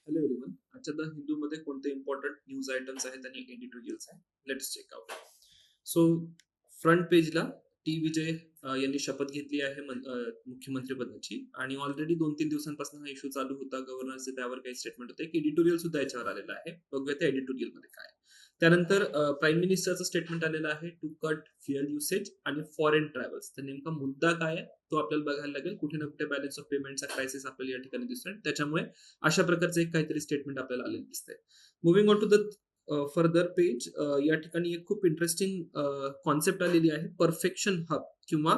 Hello everyone. आजच्या the हिंदूमध्ये कोणते इम्पॉर्टंट न्यूज आयटम्स आहेत आणि एडिटोरियल्स आहेत, let's check out. So front पेजला टी विजय यांनी शपथ घेतली आहे मुख्यमंत्रीपदाची, आणि ऑलरेडी 2-3 दिवसांपासून हा इश्यू चालू होता. गव्हर्नरचे त्यावर काही स्टेटमेंट होते. एक एडिटोरियल सुद्धा याच्यावर आलेला आहे. बघूया त्या एडिटोरियल मध्ये काय आहे. त्यानंतर प्राईम मिनिस्टरचं स्टेटमेंट आलेलं आहे टू कट फ्युएल युसेज आणि फॉरेन ट्रॅव्हल्स. तर नेमका मुद्दा काय आहे तो आपल्याला बघायला लागेल. कुठे ना कुठे बॅलन्स ऑफ पेमेंटचा क्रायसिस आपल्याला या ठिकाणी दिसतोय. त्याच्यामुळे अशा प्रकारचं एक काहीतरी स्टेटमेंट आपल्याला आलेलं दिसतंय. Moving on to the further page, या ठिकाणी एक खूप इंटरेस्टिंग कॉन्सेप्ट आलेली आहे, परफेक्शन हब किंवा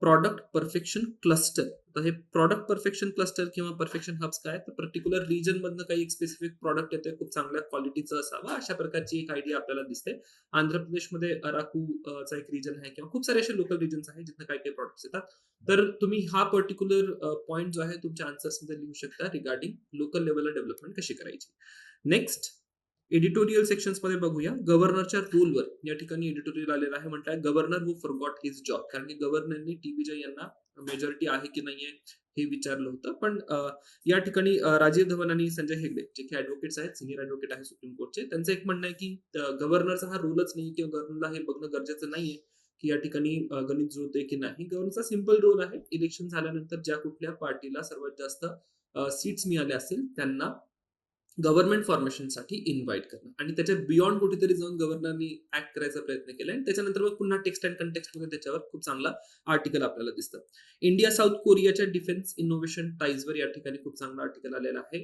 प्रॉडक्ट परफेक्शन क्लस्टर. तर हे प्रॉडक्ट परफेक्शन क्लस्टर किंवा परफेक्शन हब्स काय, तर पर्टिक्युलर रिजन मधनं काही एक स्पेसिफिक प्रॉडक्ट येते, खूप चांगल्या क्वालिटीचं असावं, अशा प्रकारची एक आयडिया आपल्याला दिसते. आंध्र प्रदेशमध्ये अराकू चा एक रिजन आहे, किंवा खूप सारे असे लोकल रिजन्स आहेत जिथे काही काही प्रॉडक्ट्स येतात. तर तुम्ही हा पर्टिक्युलर पॉइंट जो आहे तुमच्या आन्सर्स मध्ये लिहू शकता रिगार्डिंग लोकल लेवलला डेव्हलपमेंट कशी करायची. नेक्स्ट एडिटोरियल सेक्शन्स मध्ये बघूया. गव्हर्नरच्या रूलवर या ठिकाणी एडिटोरियल आलेला आहे. म्हटलंय गव्हर्नर हू फॉरगॉट हिज जॉब, कारण की गव्हर्नरनी टी विजय यांना मेजॉरिटी आहे की नाहीये हे विचारलं होतं. पण या ठिकाणी राजीव धवन आणि संजय हेगडे जे की ऍडव्होकेट्स आहेत, सिनियर ऍडव्होकेट आहे सुप्रीम कोर्टचे, त्यांचं एक म्हणणं आहे की गव्हर्नरचा हा रूलच नाही किंवा गव्हर्नरला हे बघणं गरजेचं नाहीये की या ठिकाणी गणित जुळते की नाही. गव्हर्नरचा सिंपल रोल आहे, इलेक्शन झाल्यानंतर ज्या कुठल्या पार्टीला सर्वात जास्त सीट्स मिळाल्या असतील त्यांना गव्हर्नमेंट फॉर्मेशनसाठी इन्व्हाइट करणं, आणि त्याच्या बियॉन्ड कुठेतरी जाऊन गव्हर्नरनी ऍक्ट करायचा प्रयत्न केलाय. आणि त्याच्यानंतर मग पुन्हा टेक्स्ट अँड कंटेक्स्ट मध्ये त्याच्यावर खूप चांगला आर्टिकल आपल्याला दिसतं. इंडिया साऊथ कोरियाच्या डिफेन्स इनोव्हेशन टाईजवर या ठिकाणी खूप चांगला आर्टिकल आलेला आहे.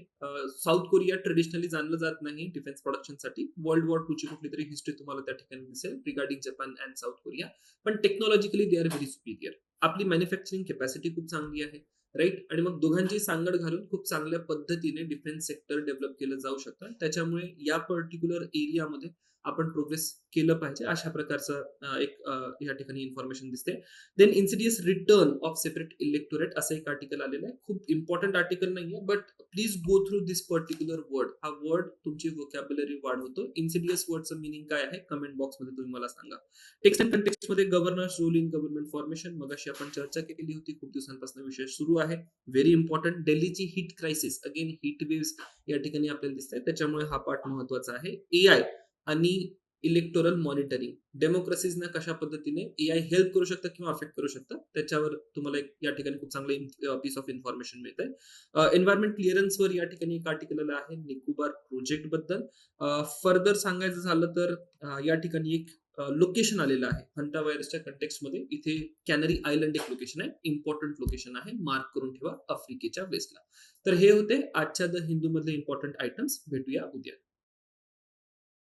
साऊथ कोरिया ट्रेडिशनली जाणलं जात नाही डिफेन्स प्रोडक्शनसाठी. वर्ल्ड वॉर 2 ची कुठली तरी हिस्ट्री तुम्हाला त्या ठिकाणी दिसेल regarding Japan and South Korea. पण technologically they are very superior. आपली मॅन्युफॅक्चरिंग कॅपॅसिटी खूप चांगली आहे, राईट. आणि मग दोघांची सांगड घालून खूप चांगल्या पद्धतीने डिफेन्स सेक्टर डेव्हलप केलं जाऊ शकतं. त्याच्यामुळे या पर्टिक्युलर एरियामध्ये आपण प्रोग्रेस केलं पाहिजे, अशा प्रकारचं एक या ठिकाणी इन्फॉर्मेशन दिसते. Then insidious return of separate electorate असं एक आर्टिकल आलेलं आहे. खूप इम्पॉर्टंट आर्टिकल नाहीये, but please go through this particular word. हा वर्ड तुमची व्होकॅब्युलरी वाढवतो. इन्सिडियस वर्डचं मिनिंग काय आहे कमेंट बॉक्समध्ये तुम्ही मला सांगा. टेक्स्ट अँड कंटेक्स्ट मध्ये governors role in government formation मगाशी आपण चर्चा केली होती. खूप दिवसांपासून विषय सुरू आहे. Very important. दिल्लीची heat crisis, again heat waves या ठिकाणी आपल्याला दिसत आहे, त्याच्यामुळे हा पार्ट महत्वाचा आहे. एआय आणि इलेक्टोरल मॉनिटरिंग, डेमोक्रेसीजना कशा पद्धतीने एआय हेल्प करू शकतं किंवा अफेक्ट करू शकतं, त्याच्यावर तुम्हाला एक या ठिकाणी खूप चांगलं पीस ऑफ इन्फॉर्मेशन मिळतंय. एन्व्हायरमेंट क्लिअरन्सवर या ठिकाणी एक आर्टिकल आलं आहे निकोबार प्रोजेक्ट बद्दल. फर्दर सांगायचं झालं तर या ठिकाणी एक लोकेशन आलेलं आहे हंटा व्हायरसच्या कंटेक्स्ट मध्ये. इथे कॅनरी आयलंड एक लोकेशन आहे, इम्पॉर्टंट लोकेशन आहे, मार्क करून ठेवा, आफ्रिकेच्या वेस्टला. तर हे होते आजच्या द हिंदू मधले इम्पॉर्टंट आयटम्स. भेटूया उद्या.